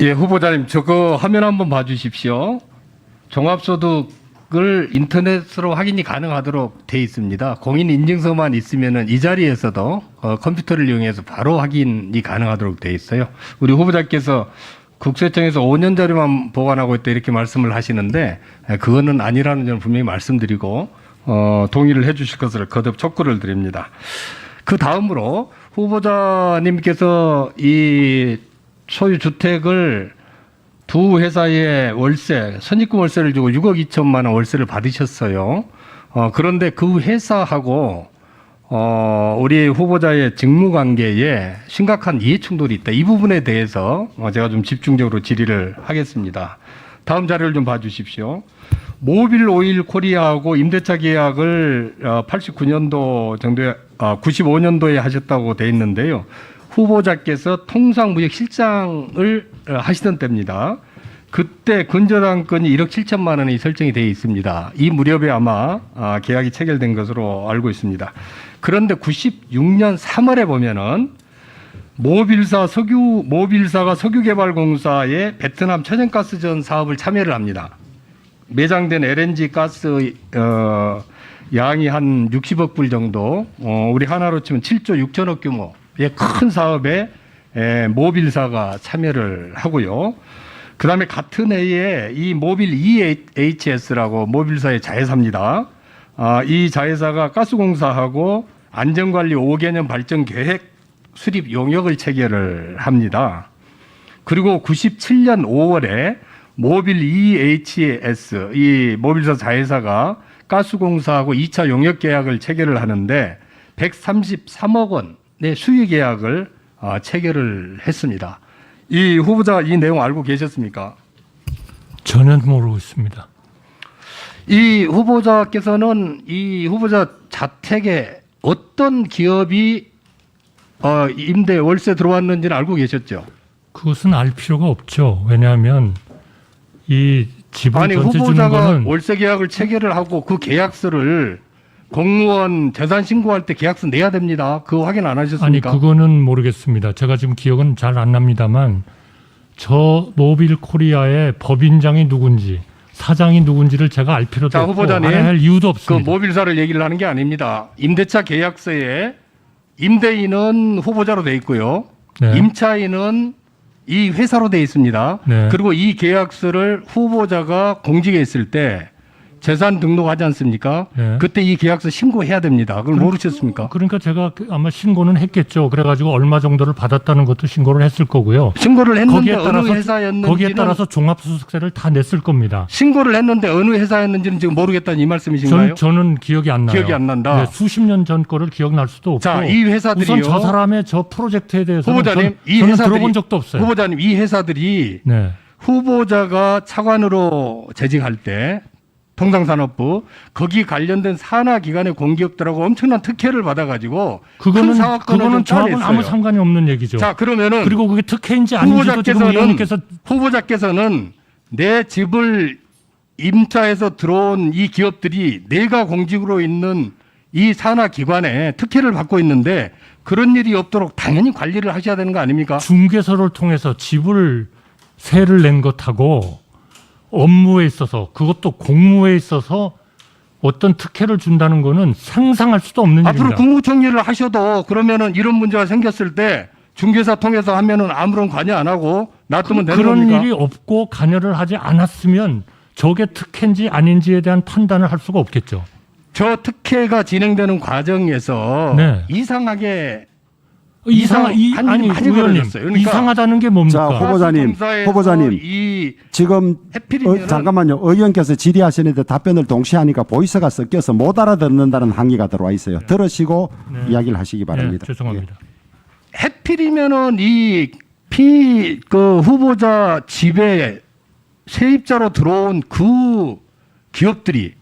예, 후보자님, 저거 화면 한번 봐주십시오. 종합소득을 인터넷으로 확인이 가능하도록 돼 있습니다. 공인인증서만 있으면은 이 자리에서도 컴퓨터를 이용해서 바로 확인이 가능하도록 돼 있어요. 우리 후보자께서 국세청에서 5년 자료만 보관하고 있다 이렇게 말씀을 하시는데 그거는 아니라는 점을 분명히 말씀드리고 동의를 해주실 것을 거듭 촉구를 드립니다. 그 다음으로 후보자님께서 이 소유 주택을 두 회사의 월세, 선입금 월세를 주고 6억 2천만 원 월세를 받으셨어요. 그런데 그 회사하고 우리 후보자의 직무 관계에 심각한 이해 충돌이 있다. 이 부분에 대해서 제가 좀 집중적으로 질의를 하겠습니다. 다음 자료를 좀 봐주십시오. 모빌 오일 코리아하고 임대차 계약을 89년도 정도에 95년도에 하셨다고 돼 있는데요. 후보자께서 통상무역실장을 하시던 때입니다. 그때 근저당권이 1억 7천만 원이 설정이 되어 있습니다. 이 무렵에 아마 계약이 체결된 것으로 알고 있습니다. 그런데 96년 3월에 보면은 모빌사가 석유개발공사의 베트남 천연가스전 사업을 참여를 합니다. 매장된 LNG 가스 양이 한 60억 불 정도, 우리 하나로 치면 7조 6천억 규모의 큰 사업에 모빌사가 참여를 하고요. 그 다음에 같은 해에 이 모빌 EHS라고 모빌사의 자회사입니다. 이 자회사가 가스공사하고 안전관리 5개년 발전 계획 수립 용역을 체결을 합니다. 그리고 97년 5월에 모빌 EHS, 이 모빌사 자회사가 가스공사하고 2차 용역 계약을 체결을 하는데 133억 원의 수의 계약을 체결을 했습니다. 이 후보자 이 내용 알고 계셨습니까? 전혀 모르고 있습니다. 이 후보자께서는 이 후보자 자택에 어떤 기업이 임대 월세 들어왔는지는 알고 계셨죠? 그것은 알 필요가 없죠. 왜냐하면 이 집을 아니 전세 주는 후보자가 거는 월세 계약을 체결을 하고 그 계약서를 공무원 재산 신고할 때 계약서 내야 됩니다. 그거 확인 안 아니 하셨습니까? 그거는 모르겠습니다. 제가 지금 기억은 잘 안 납니다만 저 모빌 코리아의 법인장이 누군지 사장이 누군지를 제가 알 필요도 자, 없고 후보자님, 알아야 할 이유도 그 없습니다. 모빌사를 얘기를 하는 게 아닙니다. 임대차 계약서에 임대인은 후보자로 돼 있고요. 네. 임차인은 이 회사로 돼 있습니다. 네. 그리고 이 계약서를 후보자가 공직에 있을 때 재산 등록하지 않습니까? 네. 그때 이 계약서 신고해야 됩니다. 그걸 모르셨습니까? 그러니까 제가 아마 신고는 했겠죠. 그래가지고 얼마 정도를 받았다는 것도 신고를 했을 거고요. 신고를 했는데 거기에 어느 따라서 회사였는지는 거기에 따라서 종합소득세를 다 냈을 겁니다. 신고를 했는데 어느 회사였는지는 지금 모르겠다는 이 말씀이신가요? 저는 기억이 안 나요. 기억이 안 난다. 네, 수십 년 전 거를 기억날 수도 없고. 자, 이 회사들이요. 우선 저 사람의 저 프로젝트에 대해서는 후보자님, 이 저는 회사들이 들어본 적도 없어요. 후보자님, 이 회사들이 네. 후보자가 차관으로 재직할 때 통상산업부 거기 관련된 산하기관의 공기업들하고 엄청난 특혜를 받아가지고 큰 그거는 사업권을 좀 저하고는 따냈어요. 아무 상관이 없는 얘기죠. 자, 그러면은 그리고 그게 특혜인지 아닌지도 지금 의원님께서 후보자께서는 내 집을 임차해서 들어온 이 기업들이 내가 공직으로 있는 이 산하기관에 특혜를 받고 있는데 그런 일이 없도록 당연히 관리를 하셔야 되는 거 아닙니까? 중개소를 통해서 집을 세를 낸 것하고 업무에 있어서 그것도 공무에 있어서 어떤 특혜를 준다는 거는 상상할 수도 없는 앞으로 일입니다. 국무총리를 하셔도 그러면은 이런 문제가 생겼을 때 중개사 통해서 하면은 아무런 관여 안 하고 놔두면 되는 그런 겁니까? 일이 없고 관여를 하지 않았으면 저게 특혜인지 아닌지에 대한 판단을 할 수가 없겠죠. 저 특혜가 진행되는 과정에서 네. 이상하게 아니 많이 의원님 벌어졌어요. 그러니까 이상하다는 게 뭡니까? 자, 후보자님, 이 지금 해필이면은 잠깐만요. 의원께서 질의하시는데 답변을 동시에 하니까 보이스가 섞여서 못 알아듣는다는 항의가 들어와 있어요. 들으시고 네. 이야기를 하시기 바랍니다. 네, 죄송합니다. 해필이면은 그 후보자 집에 세입자로 들어온 그 기업들이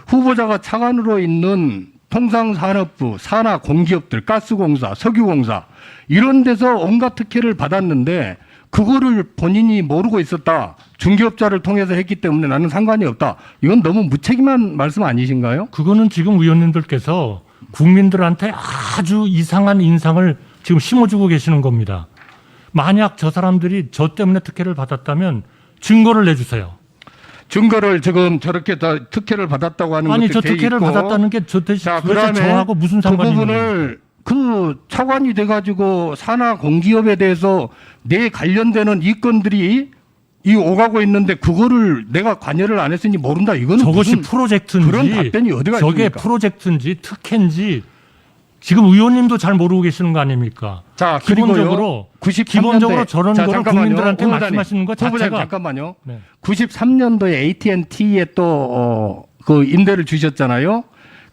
후보자가 차관으로 있는 통상산업부, 산하 공기업들, 가스공사, 석유공사 이런 데서 온갖 특혜를 받았는데 그거를 본인이 모르고 있었다. 중개업자를 통해서 했기 때문에 나는 상관이 없다. 이건 너무 무책임한 말씀 아니신가요? 그거는 지금 의원님들께서 국민들한테 아주 이상한 인상을 지금 심어주고 계시는 겁니다. 만약 저 사람들이 저 때문에 특혜를 받았다면 증거를 내주세요. 증거를 지금 저렇게 다 특혜를 받았다고 하는 아니 것도 저 돼 특혜를 있고. 받았다는 게 도대체 자, 그다음에 저하고 무슨 그 상관이 있는 거예요? 부분을 그 차관이 돼가지고 산하 공기업에 대해서 내 관련되는 이건들이 이 오가고 있는데 그거를 내가 관여를 안 했으니 모른다. 이거는 저것이 무슨 프로젝트인지 그런 답변이 어디가 저게 있습니까? 프로젝트인지 특혜인지 지금 의원님도 잘 모르고 계시는 거 아닙니까? 자, 기본적으로 93년도에 기본적으로 저런 자, 거를 잠깐만요. 국민들한테 후보자님, 말씀하시는 것 후보자님, 자체가 잠깐만요. 네. 93년도에 AT&T에 또 그 임대를 주셨잖아요.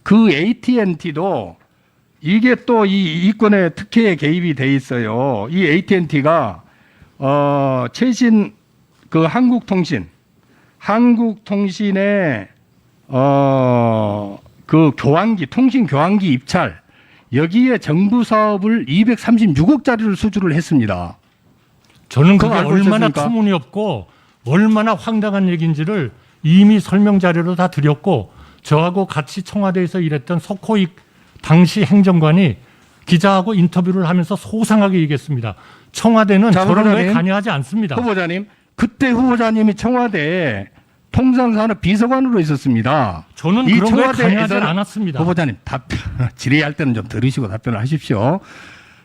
그 AT&T도 이게 또 이 이권의 특혜에 개입이 돼 있어요. 이 AT&T가 최신 그 한국통신의 그 교환기 통신 교환기 입찰 여기에 정부 사업을 236억짜리를 수주를 했습니다. 저는 그게 그거 알고 얼마나 있었습니까? 터무니없고 얼마나 황당한 얘기인지를 이미 설명 자료로 다 드렸고 저하고 같이 청와대에서 일했던 석호익 당시 행정관이 기자하고 인터뷰를 하면서 소상하게 얘기했습니다. 청와대는 자, 저런 거에 후보자님. 관여하지 않습니다. 후보자님, 그때 후보자님이 청와대에 통상산업 비서관으로 있었습니다. 저는 이 그런 거에 관여하지 청와대에서는 않았습니다. 후보자님 답변 질의할 때는 좀 들으시고 답변을 하십시오.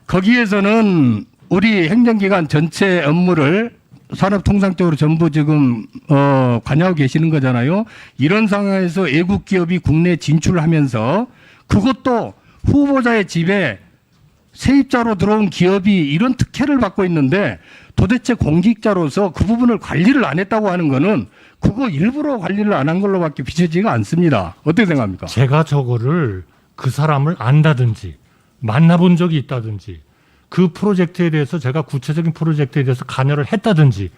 거기에서는 우리 행정기관 전체 업무를 산업통상적으로 전부 지금 관여하고 계시는 거잖아요. 이런 상황에서 외국 기업이 국내에 진출을 하면서 그것도 후보자의 집에 세입자로 들어온 기업이 이런 특혜를 받고 있는데 도대체 공직자로서 그 부분을 관리를 안 했다고 하는 거는 그거 일부러 관리를 안 한 걸로밖에 비춰지지가 않습니다. 어떻게 생각합니까? 제가 저거를 그 사람을 안다든지 만나본 적이 있다든지 그 프로젝트에 대해서 제가 구체적인 프로젝트에 대해서 관여를 했다든지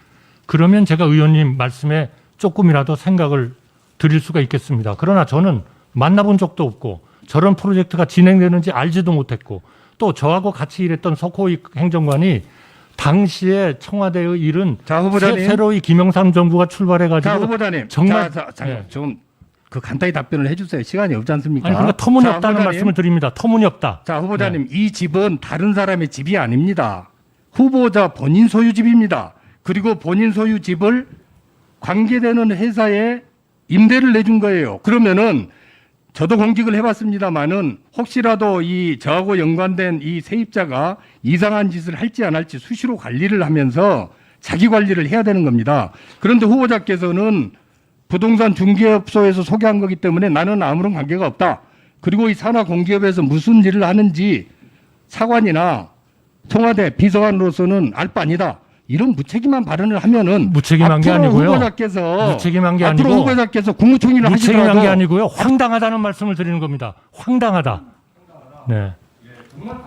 그러면 제가 의원님 말씀에 조금이라도 생각을 드릴 수가 있겠습니다. 그러나 저는 만나본 적도 없고 저런 프로젝트가 진행되는지 알지도 못했고 또 저하고 같이 일했던 석호익 행정관이 당시에 청와대의 일은 자, 후보자님. 새로이 김영삼 정부가 출발해가지고 자, 후보자님. 정말 자, 좀 그 간단히 답변을 해주세요. 시간이 없지 않습니까? 아니 그러니까 터무니없다는 자, 후보자님. 말씀을 드립니다. 터무니없다. 자, 후보자님, 이 집은 다른 사람의 집이 아닙니다. 후보자 본인 소유 집입니다. 그리고 본인 소유 집을 관계되는 회사에 임대를 내준 거예요. 그러면은 저도 공직을 해봤습니다만은 혹시라도 이 저하고 연관된 이 세입자가 이상한 짓을 할지 안 할지 수시로 관리를 하면서 자기 관리를 해야 되는 겁니다. 그런데 후보자께서는 부동산 중개업소에서 소개한 거기 때문에 나는 아무런 관계가 없다. 그리고 이 산하공기업에서 무슨 일을 하는지 차관이나 청와대 비서관으로서는 알 바 아니다. 이런 무책임한 발언을 하면은 무책임한 게 앞으로 아니고요. 후보자께서 무책임한 게 앞으로 아니고 후보자께서 국무총리를 무책임한 하시더라도 게 아니고요. 황당하다는 말씀을 드리는 겁니다. 황당하다. 네. 정말